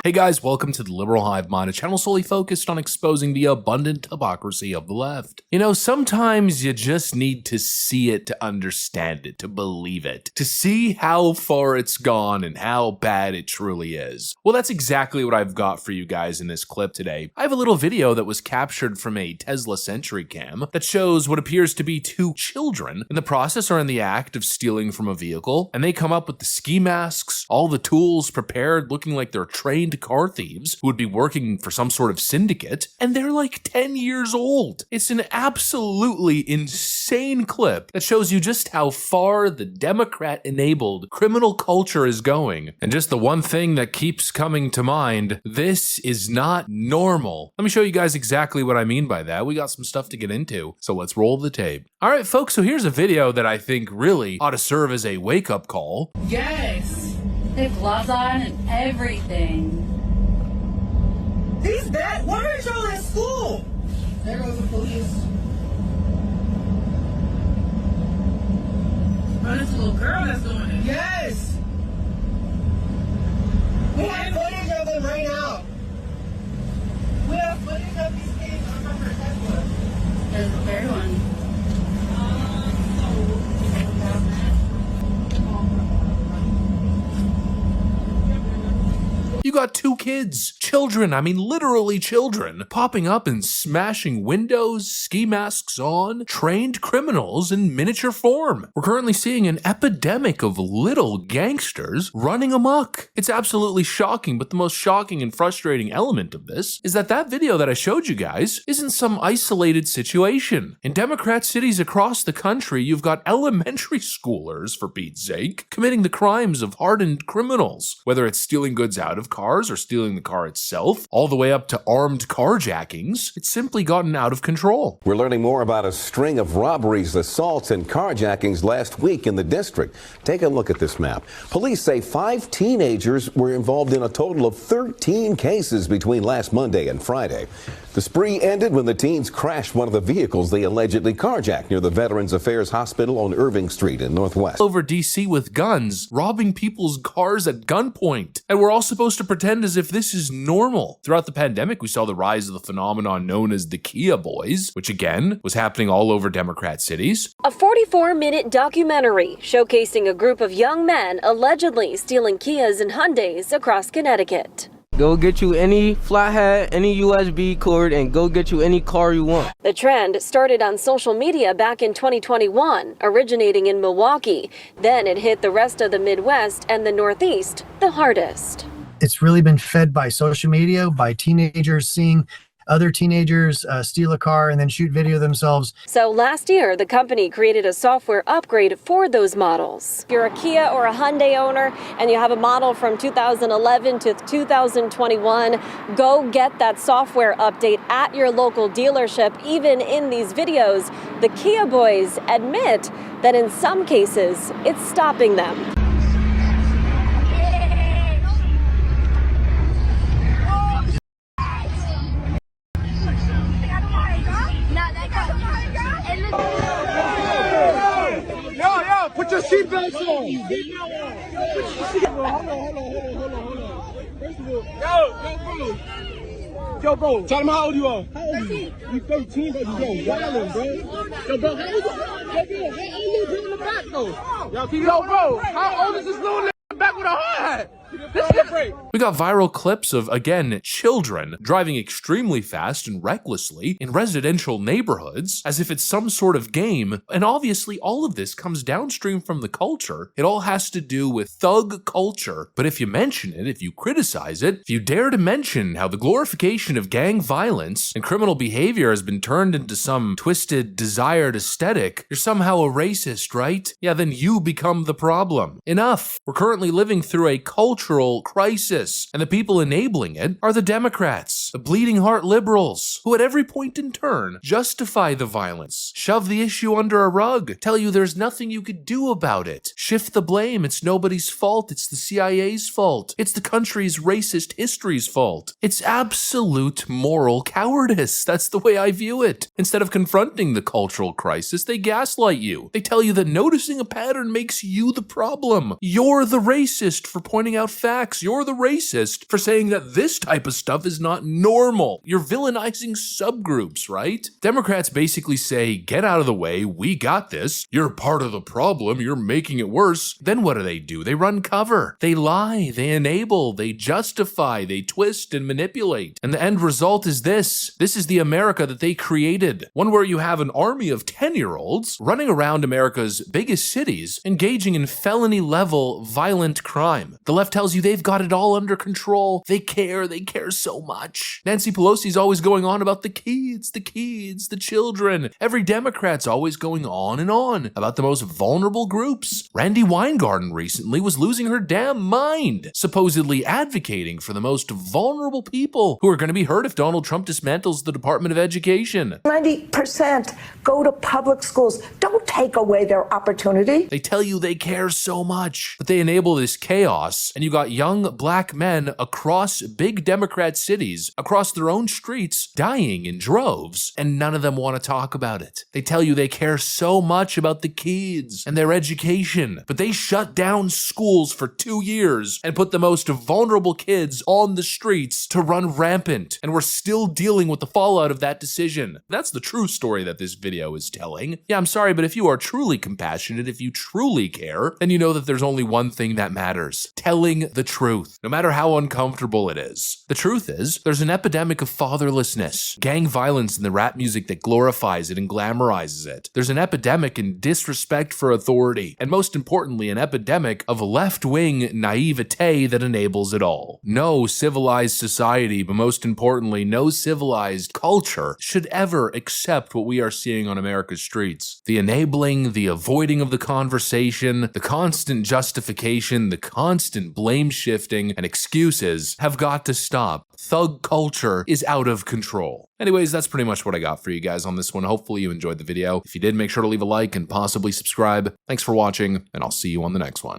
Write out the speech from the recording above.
Hey guys, welcome to the Liberal Hive Mind, a channel solely focused on exposing the abundant hypocrisy of the left. You know, sometimes you just need to see it to understand it, to believe it, to see how far it's gone and how bad it truly is. Well, that's exactly what I've got for you guys in this clip today. I have a little video that was captured from a Tesla Sentry Cam that shows what appears to be two children in the process or in the act of stealing from a vehicle, and they come up with the ski masks, all the tools prepared, looking like they're trained car thieves who would be working for some sort of syndicate, and they're like 10 years old. It's an absolutely insane clip that shows you just how far the Democrat-enabled criminal culture is going. And just the one thing that keeps coming to mind, this is not normal. Let me show you guys exactly what I mean by that. We got some stuff to get into, so let's roll the tape. All right, folks, so here's a video that I think really ought to serve as a wake-up call. Yes! They have gloves on and everything. These bad. Why aren't y'all at school? There goes the police. Oh, this little girl that's doing it. Yes. We have footage of them right now. We have footage of these kids on our Tesla. There's the third one. You got two kids, children, I mean literally children, popping up and smashing windows, ski masks on, trained criminals in miniature form. We're currently seeing an epidemic of little gangsters running amok. It's absolutely shocking, but the most shocking and frustrating element of this is that video that I showed you guys isn't some isolated situation. In Democrat cities across the country, you've got elementary schoolers, for Pete's sake, committing the crimes of hardened criminals, whether it's stealing goods out of cars or stealing the car itself, all the way up to armed carjackings. It's simply gotten out of control. We're learning more about a string of robberies, assaults, and carjackings last week in the district. Take a look at this map. Police say 5 teenagers were involved in a total of 13 cases between last Monday and Friday. The spree ended when the teens crashed one of the vehicles they allegedly carjacked near the Veterans Affairs Hospital on Irving Street in Northwest. Over DC with guns, robbing people's cars at gunpoint. And we're all supposed to pretend as if this is normal. Throughout the pandemic, we saw the rise of the phenomenon known as the Kia Boys, which again was happening all over Democrat cities. A 44-minute documentary showcasing a group of young men allegedly stealing Kias and Hyundais across Connecticut. Go get you any flat hat, any USB cord, and go get you any car you want. The trend started on social media back in 2021, originating in Milwaukee. Then it hit the rest of the Midwest and the Northeast the hardest. It's really been fed by social media, by teenagers seeing other teenagers steal a car and then shoot video themselves. So last year, the company created a software upgrade for those models. If you're a Kia or a Hyundai owner and you have a model from 2011 to 2021, go get that software update at your local dealership. Even in these videos, the Kia Boys admit that in some cases, it's stopping them. Put your seatbelts on. Hold on. First of all, yo, bro. Tell him how old you are. How old are you? You 13, but you don't violent, bro. Yo, bro, how old you in the back, though? Yo, bro, how old is this little nigga back with a hard hat? We got viral clips of, again, children driving extremely fast and recklessly in residential neighborhoods as if it's some sort of game. And obviously all of this comes downstream from the culture. It all has to do with thug culture. But if you mention it, if you criticize it, if you dare to mention how the glorification of gang violence and criminal behavior has been turned into some twisted, desired aesthetic, you're somehow a racist, right? Yeah, then you become the problem. Enough. We're currently living through a cultural crisis, and the people enabling it are the Democrats. the bleeding heart liberals, who at every point in turn justify the violence, shove the issue under a rug, tell you there's nothing you could do about it, shift the blame, it's nobody's fault, it's the CIA's fault, it's the country's racist history's fault. It's absolute moral cowardice. That's the way I view it. Instead of confronting the cultural crisis, they gaslight you. They tell you that noticing a pattern makes you the problem. You're the racist for pointing out facts. You're the racist for saying that this type of stuff is not normal. You're villainizing subgroups, right? Democrats basically say, get out of the way, we got this. You're part of the problem, you're making it worse. Then what do? They run cover. They lie, they enable, they justify, they twist and manipulate. And the end result is this. This is the America that they created. One where you have an army of 10-year-olds running around America's biggest cities, engaging in felony-level violent crime. The left tells you they've got it all under control. They care so much. Nancy Pelosi's always going on about the kids, the children. Every Democrat's always going on and on about the most vulnerable groups. Randi Weingarten recently was losing her damn mind, supposedly advocating for the most vulnerable people who are going to be hurt if Donald Trump dismantles the Department of Education. 90% go to public schools. Don't take away their opportunity. They tell you they care so much, but they enable this chaos, and you got young black men across big Democrat cities, across their own streets, dying in droves, and none of them want to talk about it. They tell you they care so much about the kids and their education, but they shut down schools for 2 years and put the most vulnerable kids on the streets to run rampant, and we're still dealing with the fallout of that decision. That's the true story that this video is telling. Yeah, I'm sorry, but if you are truly compassionate, if you truly care, then you know that there's only one thing that matters: telling the truth, no matter how uncomfortable it is. The truth is, there's an epidemic of fatherlessness, gang violence in the rap music that glorifies it and glamorizes it. There's an epidemic in disrespect for authority, and most importantly, an epidemic of left-wing naivete that enables it all. No civilized society, but most importantly, no civilized culture should ever accept what we are seeing on America's streets. The enabling, the avoiding of the conversation, the constant justification, the constant blame shifting and excuses have got to stop. Thug culture is out of control. Anyways, that's pretty much what I got for you guys on this one. Hopefully you enjoyed the video. If you did, make sure to leave a like and possibly subscribe. Thanks for watching, and I'll see you on the next one.